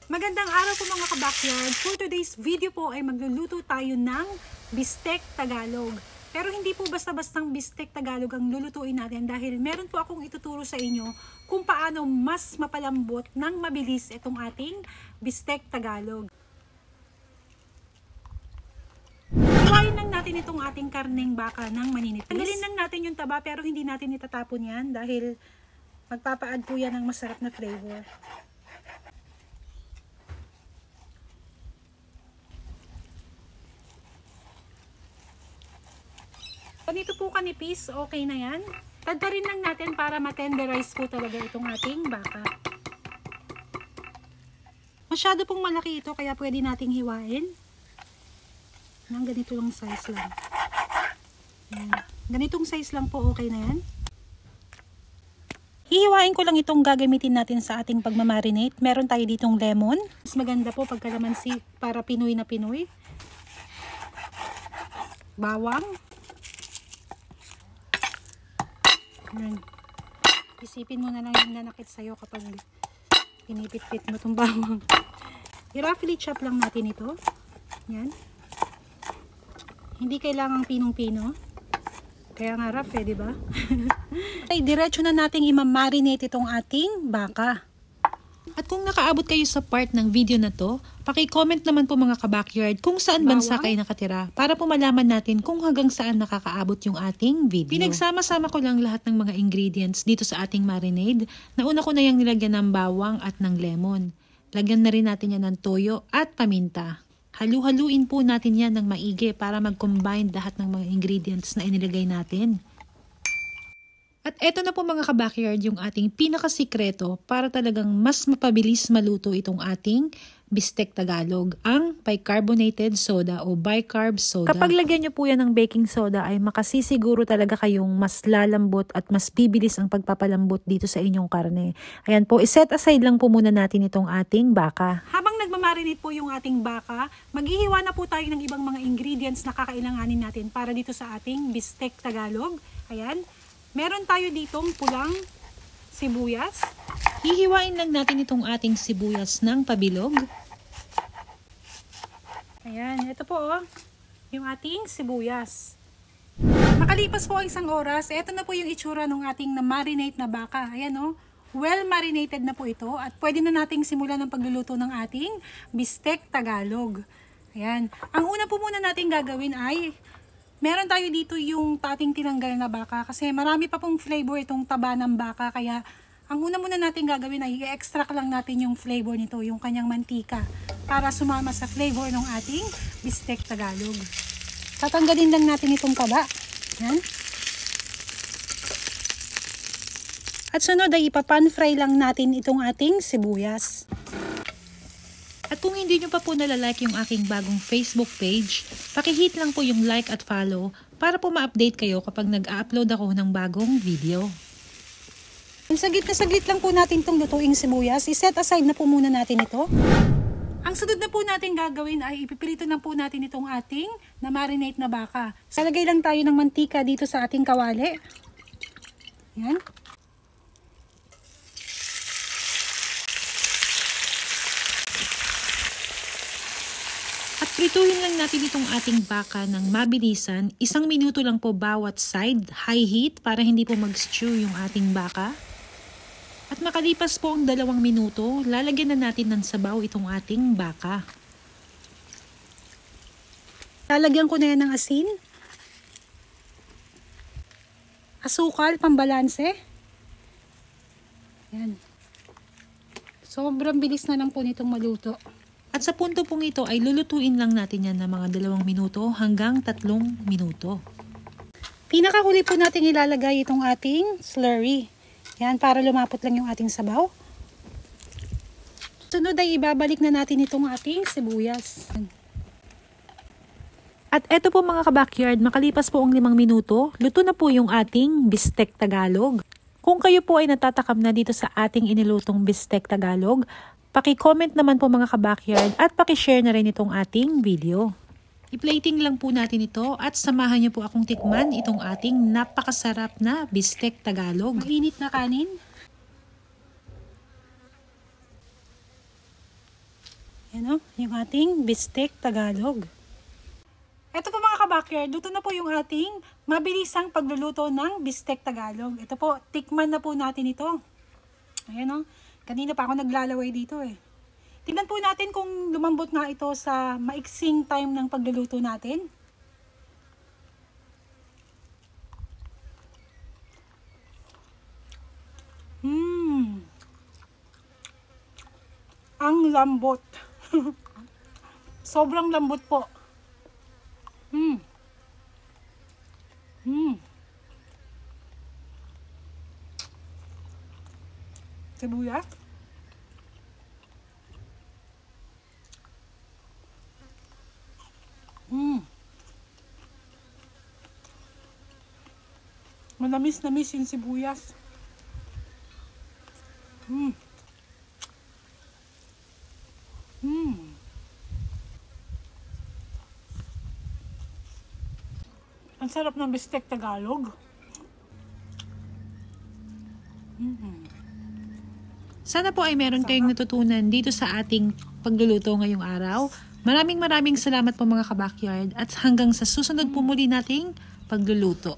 Magandang araw po mga ka-backyard. For today's video po ay magluluto tayo ng bistek Tagalog. Pero hindi po basta-bastang bistek Tagalog ang lulutuin natin dahil meron po akong ituturo sa inyo kung paano mas mapalambot ng mabilis itong ating bistek Tagalog. Hiwain lang natin itong ating karneng baka ng maninipis. Tanggalin lang natin yung taba pero hindi natin itatapon yan dahil magpapa-add po yan ng masarap na flavor. Ganito po kanipis, okay na yan. Tadtarin lang natin para matenderize po talaga itong ating baka. Masyado pong malaki ito kaya pwede nating hiwain. Ng ganito lang size lang. Yan. Ganitong size lang po, okay na yan. Hihiwain ko lang itong gagamitin natin sa ating pagmamarinate. Meron tayo ditong lemon. Mas maganda po pagkalamansi para Pinoy na Pinoy. Bawang. Yan. Isipin mo na lang yung nanakit sa'yo kapag pinipit-pit mo itong bawang. I-roughly chop lang natin ito. Yan. Hindi kailangang pinong-pino. Kaya nga rough eh, diba? Ay, diretso na nating i-marinate itong ating baka. At kung nakaabot kayo sa part ng video na to, paki-comment naman po mga ka-backyard kung saan bansa kayo nakatira para po malaman natin kung hanggang saan nakakaabot yung ating video. Pinagsama-sama ko lang lahat ng mga ingredients dito sa ating marinade. Nauna ko na yung nilagyan ng bawang at ng lemon. Lagyan na rin natin yan ng toyo at paminta. Halu-haluin po natin yan ng maigi para mag-combine lahat ng mga ingredients na inilagay natin. At eto na po mga ka-backyard yung ating pinakasikreto para talagang mas mapabilis maluto itong ating bistek Tagalog, ang bicarbonated soda o bicarb soda. Kapag lagyan nyo po yan ng baking soda ay makasisiguro talaga kayong mas lalambot at mas bibilis ang pagpapalambot dito sa inyong karne. Ayan po, iset aside lang po muna natin itong ating baka. Habang nagmamarinate po yung ating baka, maghihiwa na po tayo ng ibang mga ingredients na kakailanganin natin para dito sa ating bistek Tagalog. Ayan. Meron tayo ditong pulang sibuyas. Hihiwain lang natin itong ating sibuyas ng pabilog. Ayan, ito po yung ating sibuyas. Makalipas po ang isang oras, ito na po yung itsura ng ating na-marinate na baka. Ayan well marinated na po ito at pwede na nating simulan ng pagluluto ng ating bistek Tagalog. Ayan, ang una po muna nating gagawin ay meron tayo dito yung ating tinanggal na baka kasi marami pa pong flavor itong taba ng baka kaya ang una muna natin gagawin ay i-extract lang natin yung flavor nito, yung kanyang mantika para sumama sa flavor ng ating bistek Tagalog. Tatanggalin lang natin itong taba. Yan. At sunod ay ipapan fry lang natin itong ating sibuyas. At kung hindi nyo pa po nalalike yung aking bagong Facebook page, paki-hit lang po yung like at follow para po ma-update kayo kapag nag-upload ako ng bagong video. Saglit lang po natin itong lutuing sibuyas. I-set aside na po muna natin ito. Ang sunod na po natin gagawin ay ipipirito na po natin itong ating na-marinate na baka. Salagay lang tayo ng mantika dito sa ating kawali. Yan. At prituhin lang natin itong ating baka ng mabilisan. 1 minuto lang po bawat side, high heat para hindi po mag-stew yung ating baka. At makalipas po ang 2 minuto, lalagyan na natin ng sabaw itong ating baka. Lalagyan ko na yan ng asin. Asukal, pambalanse. Yan. Sobrang bilis na lang po nitong maluto. At sa punto pong ito ay lulutuin lang natin yan ng mga 2 minuto hanggang 3 minuto. Pinakahuli po natin ilalagay itong ating slurry. Yan, para lumapot lang yung ating sabaw. Sunod ay ibabalik na natin itong ating sibuyas. At eto po mga ka-backyard, makalipas po ang 5 minuto, luto na po yung ating bistek Tagalog. Kung kayo po ay natatakam na dito sa ating inilutong bistek Tagalog, paki-comment naman po mga ka-backyard at paki-share na rin itong ating video. I-plating lang po natin ito at samahan niyo po akong tikman itong ating napakasarap na bistek Tagalog. Mainit na kanin. Yan o, yung ating bistek Tagalog. Ito po mga ka-backyard, luto na po yung ating mabilisang pagluluto ng bistek Tagalog. Ito po, tikman na po natin ito. Ayan o, kanina pa ako naglalaway dito eh. Tingnan po natin kung lumambot nga ito sa maiksing time ng pagluluto natin. Ang lambot. Sobrang lambot po. Sibuyas. Manamis-namis yung sibuyas. Ang sarap ng bistek Tagalog. Sana po ay meron kayong natutunan dito sa ating pagluluto ngayong araw. Maraming salamat po mga ka-backyard at hanggang sa susunod po muli nating pagluluto.